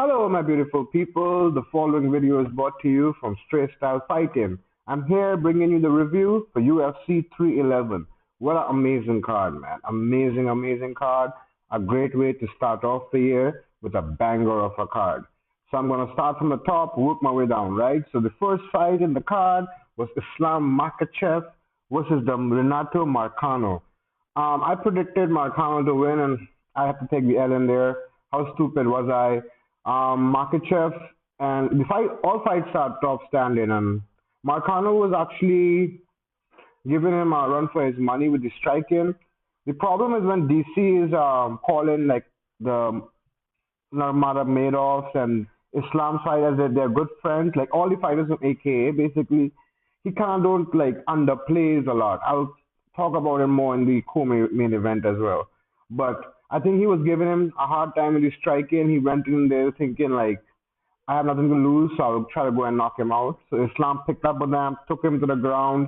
Hello, my beautiful people. The following video is brought to you from Straight Style Fighting. I'm here bringing you the review for UFC 311. What an amazing card, man. Amazing, amazing card. A great way to start off the year with a banger of a card. So I'm going to start from the top, work my way down, right? So the first fight in the card was Islam Makhachev versus the Renato Marcano. I predicted Marcano to win, and I have to take the L in there. How stupid was I? Makachev and all fights are top standing, and Marcano was actually giving him a run for his money with the striking. The problem is when DC is calling like the Nurmagomedov and Islam fight as they're good friends, like all the fighters from AKA basically. He kind of don't like underplays a lot. I'll talk about him more in the co-main event as well. But I think he was giving him a hard time with his striking. He went in there thinking like, I have nothing to lose, so I'll try to go and knock him out. So Islam picked up with them, took him to the ground.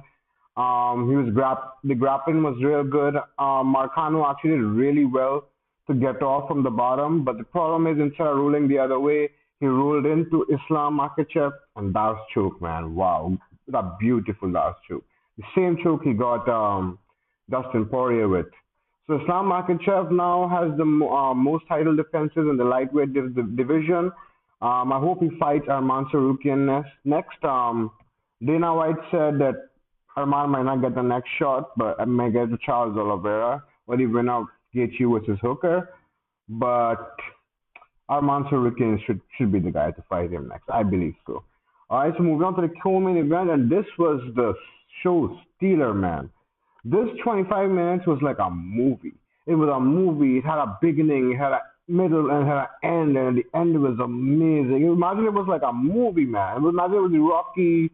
The grappling was real good. Marcano actually did really well to get off from the bottom, but the problem is instead of rolling the other way, he rolled into Islam Makhachev and that was choke, man. Wow, that beautiful last choke. The same choke he got Dustin Poirier with. So Islam Makhachev now has the most title defenses in the lightweight division. I hope he fights Arman Sarukian next. Dana White said that Arman might not get the next shot, but I may get to Charles Oliveira, or the winner of Gaethje versus Hooker. But Arman Sarukian should be the guy to fight him next. I believe so. All right, so moving on to the co-main event, and this was the show stealer, man. This 25 minutes was like a movie. It was a movie. It had a beginning, it had a middle, and it had an end, and the end was amazing. Imagine it was like a movie, man. Imagine it was the Rocky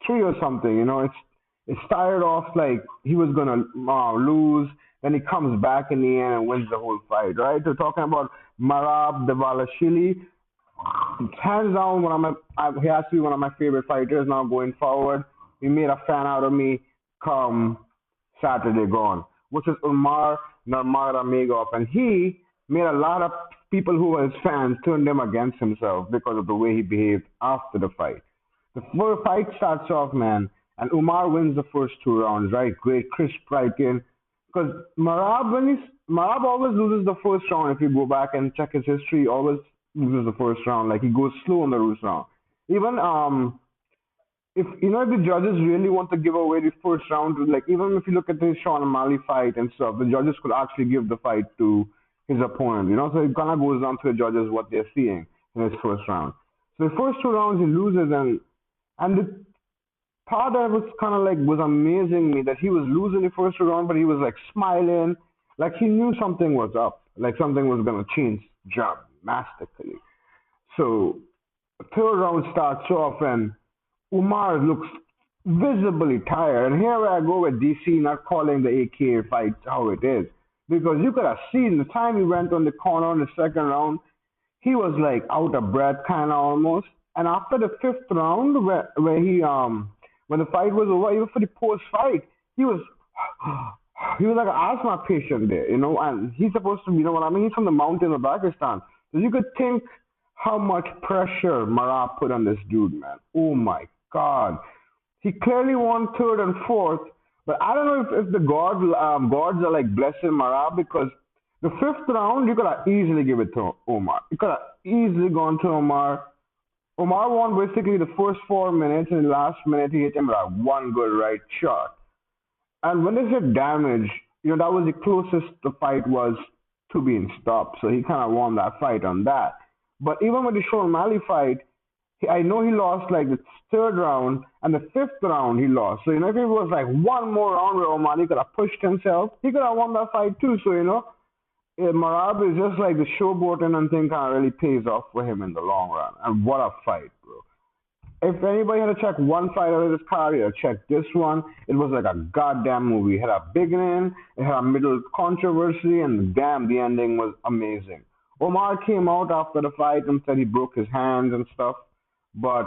3 or something. It started off like he was gonna lose, then he comes back in the end and wins the whole fight, right? So talking about Marab Davalashvili, hands down he has to be one of my favorite fighters now going forward. He made a fan out of me come Saturday gone, which is Umar Nurmagomedov, and he made a lot of people who were his fans turn them against himself because of the way he behaved after the fight. The first fight starts off, man, and Umar wins the first 2 rounds, right? Great crisp striking. Because Marab always loses the first round. If you go back and check his history, he always loses the first round. Like he goes slow on the first round. Even if the judges really want to give away the first round, like even if you look at the Sean O'Malley fight and stuff, the judges could actually give the fight to his opponent. So it kind of goes down to the judges what they're seeing in his first round. So the first 2 rounds he loses, and the part that was kind of like was amazing me that he was losing the first round, but he was like smiling, like he knew something was up, like something was gonna change dramatically. So the third round starts off and Umar looks visibly tired, and here I go with DC not calling the AK fight how it is, because you could have seen the time he went on the corner in the second round, he was like out of breath, kind of almost. And after the fifth round, where he when the fight was over, even for the post fight, he was he was like an asthma patient there, and he's supposed to, what I mean? He's from the mountains of Pakistan, so you could think how much pressure Marab put on this dude, man. Oh my God, he clearly won third and fourth, but I don't know if the gods are like blessing Marab, because the fifth round you could have easily give it to Omar. You could have easily gone to Omar. Omar won basically the first 4 minutes, and the last minute he hit him with one good right shot. And when they said damage, that was the closest the fight was to being stopped. So he kind of won that fight on that. But even with the Sean O'Malley fight, I know he lost like the third round and the fifth round he lost. So, if it was like one more round where O'Malley could have pushed himself, he could have won that fight too. So, Marab is just like the showboating and thing kind of really pays off for him in the long run. And what a fight, bro. If anybody had to check one fight out of this card, you had to check this one. It was like a goddamn movie. It had a beginning, it had a middle controversy, and damn, the ending was amazing. Omar came out after the fight and said he broke his hands and stuff, but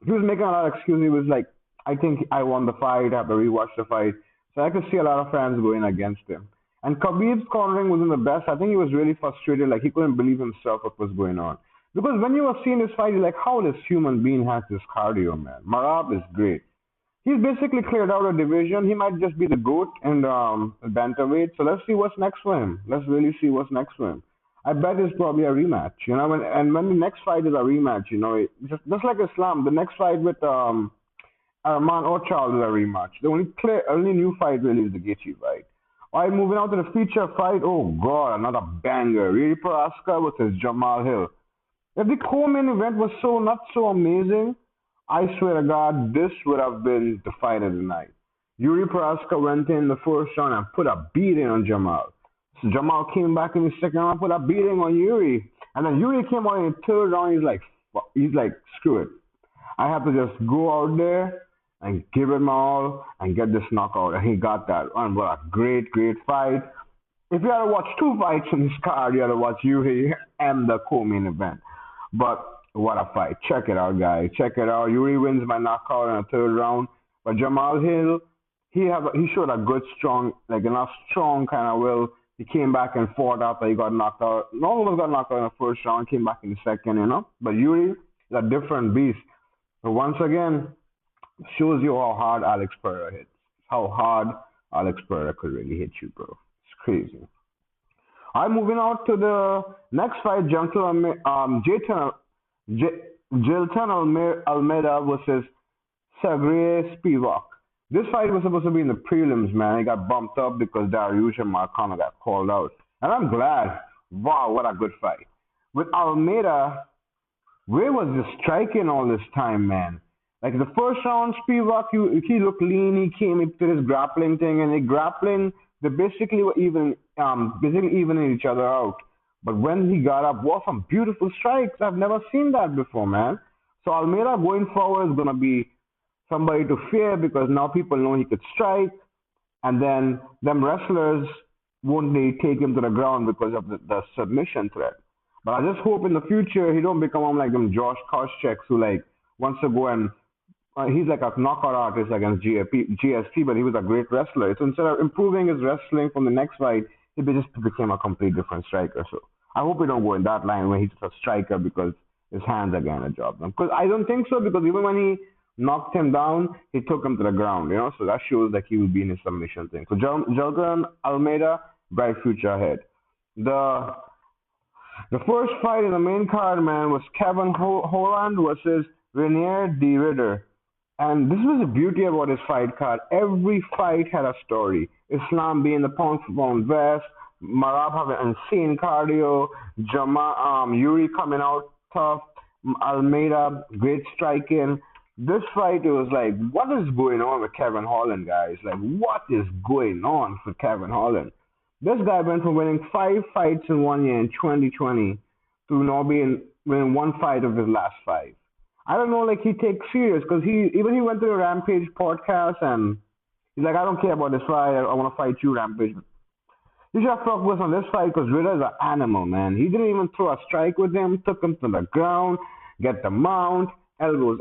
he was making a lot of excuses. He was like, I think I won the fight, I have to rewatch the fight. So I could see a lot of fans going against him. And Khabib's cornering wasn't the best. I think he was really frustrated, like he couldn't believe himself what was going on. Because when you were seeing this fight, you're like, how this human being has this cardio, man? Marab is great. He's basically cleared out a division. He might just be the GOAT in bantamweight. So let's see what's next for him. Let's really see what's next for him. I bet it's probably a rematch, and when the next fight is a rematch, just like Islam, the next fight with Arman or Charles is a rematch. The only new fight really is the Gaethje fight. All right, moving on to the feature fight. Oh God, another banger. Yuri Prohaska versus Jamal Hill. If the co-main event was so not so amazing, I swear to God, this would have been the fight of the night. Yuri Prohaska went in the first round and put a beating on Jamal. So Jamal came back in the second round, put a beating on Yuri, and then Yuri came out in the third round. He's like, screw it. I have to just go out there and give it my all and get this knockout. And he got that. And what a great, great fight. If you had to watch two fights in this card, you had to watch Yuri and the co-main event. But what a fight. Check it out, guys. Check it out. Yuri wins by knockout in the third round. But Jamal Hill, he showed a good, strong, like enough strong kind of will. He came back and fought after he got knocked out. No one got knocked out in the first round, came back in the second. But Yuri is a different beast. So once again, shows you how hard Alex Pereira hits. How hard Alex Pereira could really hit you, bro. It's crazy. I'm moving out to the next fight, Jilton Almeida versus Sergey Spivak. This fight was supposed to be in the prelims, man. It got bumped up because Dariush and Marcano got called out. And I'm glad. Wow, what a good fight. With Almeida, where was the striking all this time, man? Like the first round, Spivak, he looked lean. He came into this grappling thing, and the grappling, they basically were evening each other out. But when he got up, what some beautiful strikes. I've never seen that before, man. So Almeida going forward is going to be somebody to fear because now people know he could strike. And then them wrestlers won't they take him to the ground because of the submission threat. But I just hope in the future he don't become like them Josh Koscheck who like wants to go and he's like a knockout artist against GSP, but he was a great wrestler. So instead of improving his wrestling from the next fight, he just became a complete different striker. So I hope we don't go in that line where he's just a striker because his hands are going to job them. Because I don't think so, because even when he knocked him down, he took him to the ground, so that shows that he will be in his submission thing. So Jilton Almeida, bright future ahead. The first fight in the main card, man, was Kevin Holland versus Renier de Ridder. And this was the beauty about this fight card. Every fight had a story. Islam being the pound for pound best, Marab having insane cardio, Yuri coming out tough, Almeida great striking. This fight, it was like, what is going on with Kevin Holland, guys? Like, what is going on with Kevin Holland? This guy went from winning 5 fights in 1 year in 2020 to now winning 1 fight of his last 5. I don't know, like he takes serious because he went to the Rampage podcast and he's like, I don't care about this fight. I want to fight you, Rampage. You should have focused on this fight because Ridder's an animal, man. He didn't even throw a strike with him, took him to the ground, get the mount, elbows,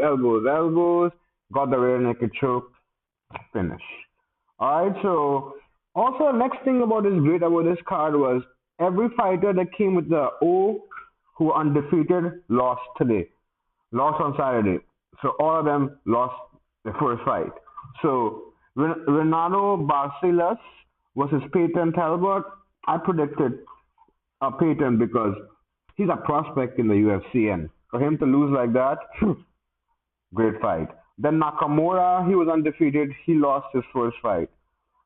got the rear naked choke, finish. All right, so also next thing about this card was every fighter that came with the O who were undefeated lost today. Lost on Saturday. So all of them lost the first fight. So Renato Barcelos versus Payton Talbot. I predicted Payton because he's a prospect in the UFC, and for him to lose like that, great fight. Then Nakamura, he was undefeated. He lost his first fight.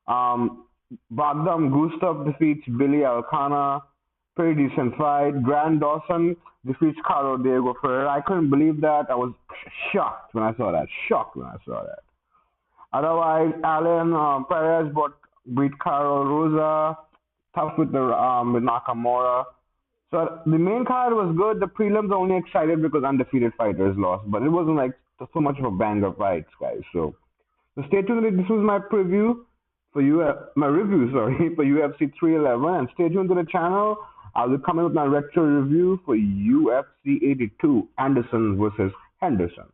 Bagdam Gustav defeats Billy Alcana. Pretty decent fight. Grant Dawson defeats Carlos Diego Ferreira. I couldn't believe that. I was shocked when I saw that. Otherwise, Alan Perez beat Carlos Rosa. Tough with Nakamura. So the main card was good. The prelims are only excited because undefeated fighters lost, but it wasn't like so much of a banger fight, guys. So stay tuned. This was my review for UFC 311, and stay tuned to the channel. I'll be coming with my retro review for UFC 82, Anderson versus Henderson.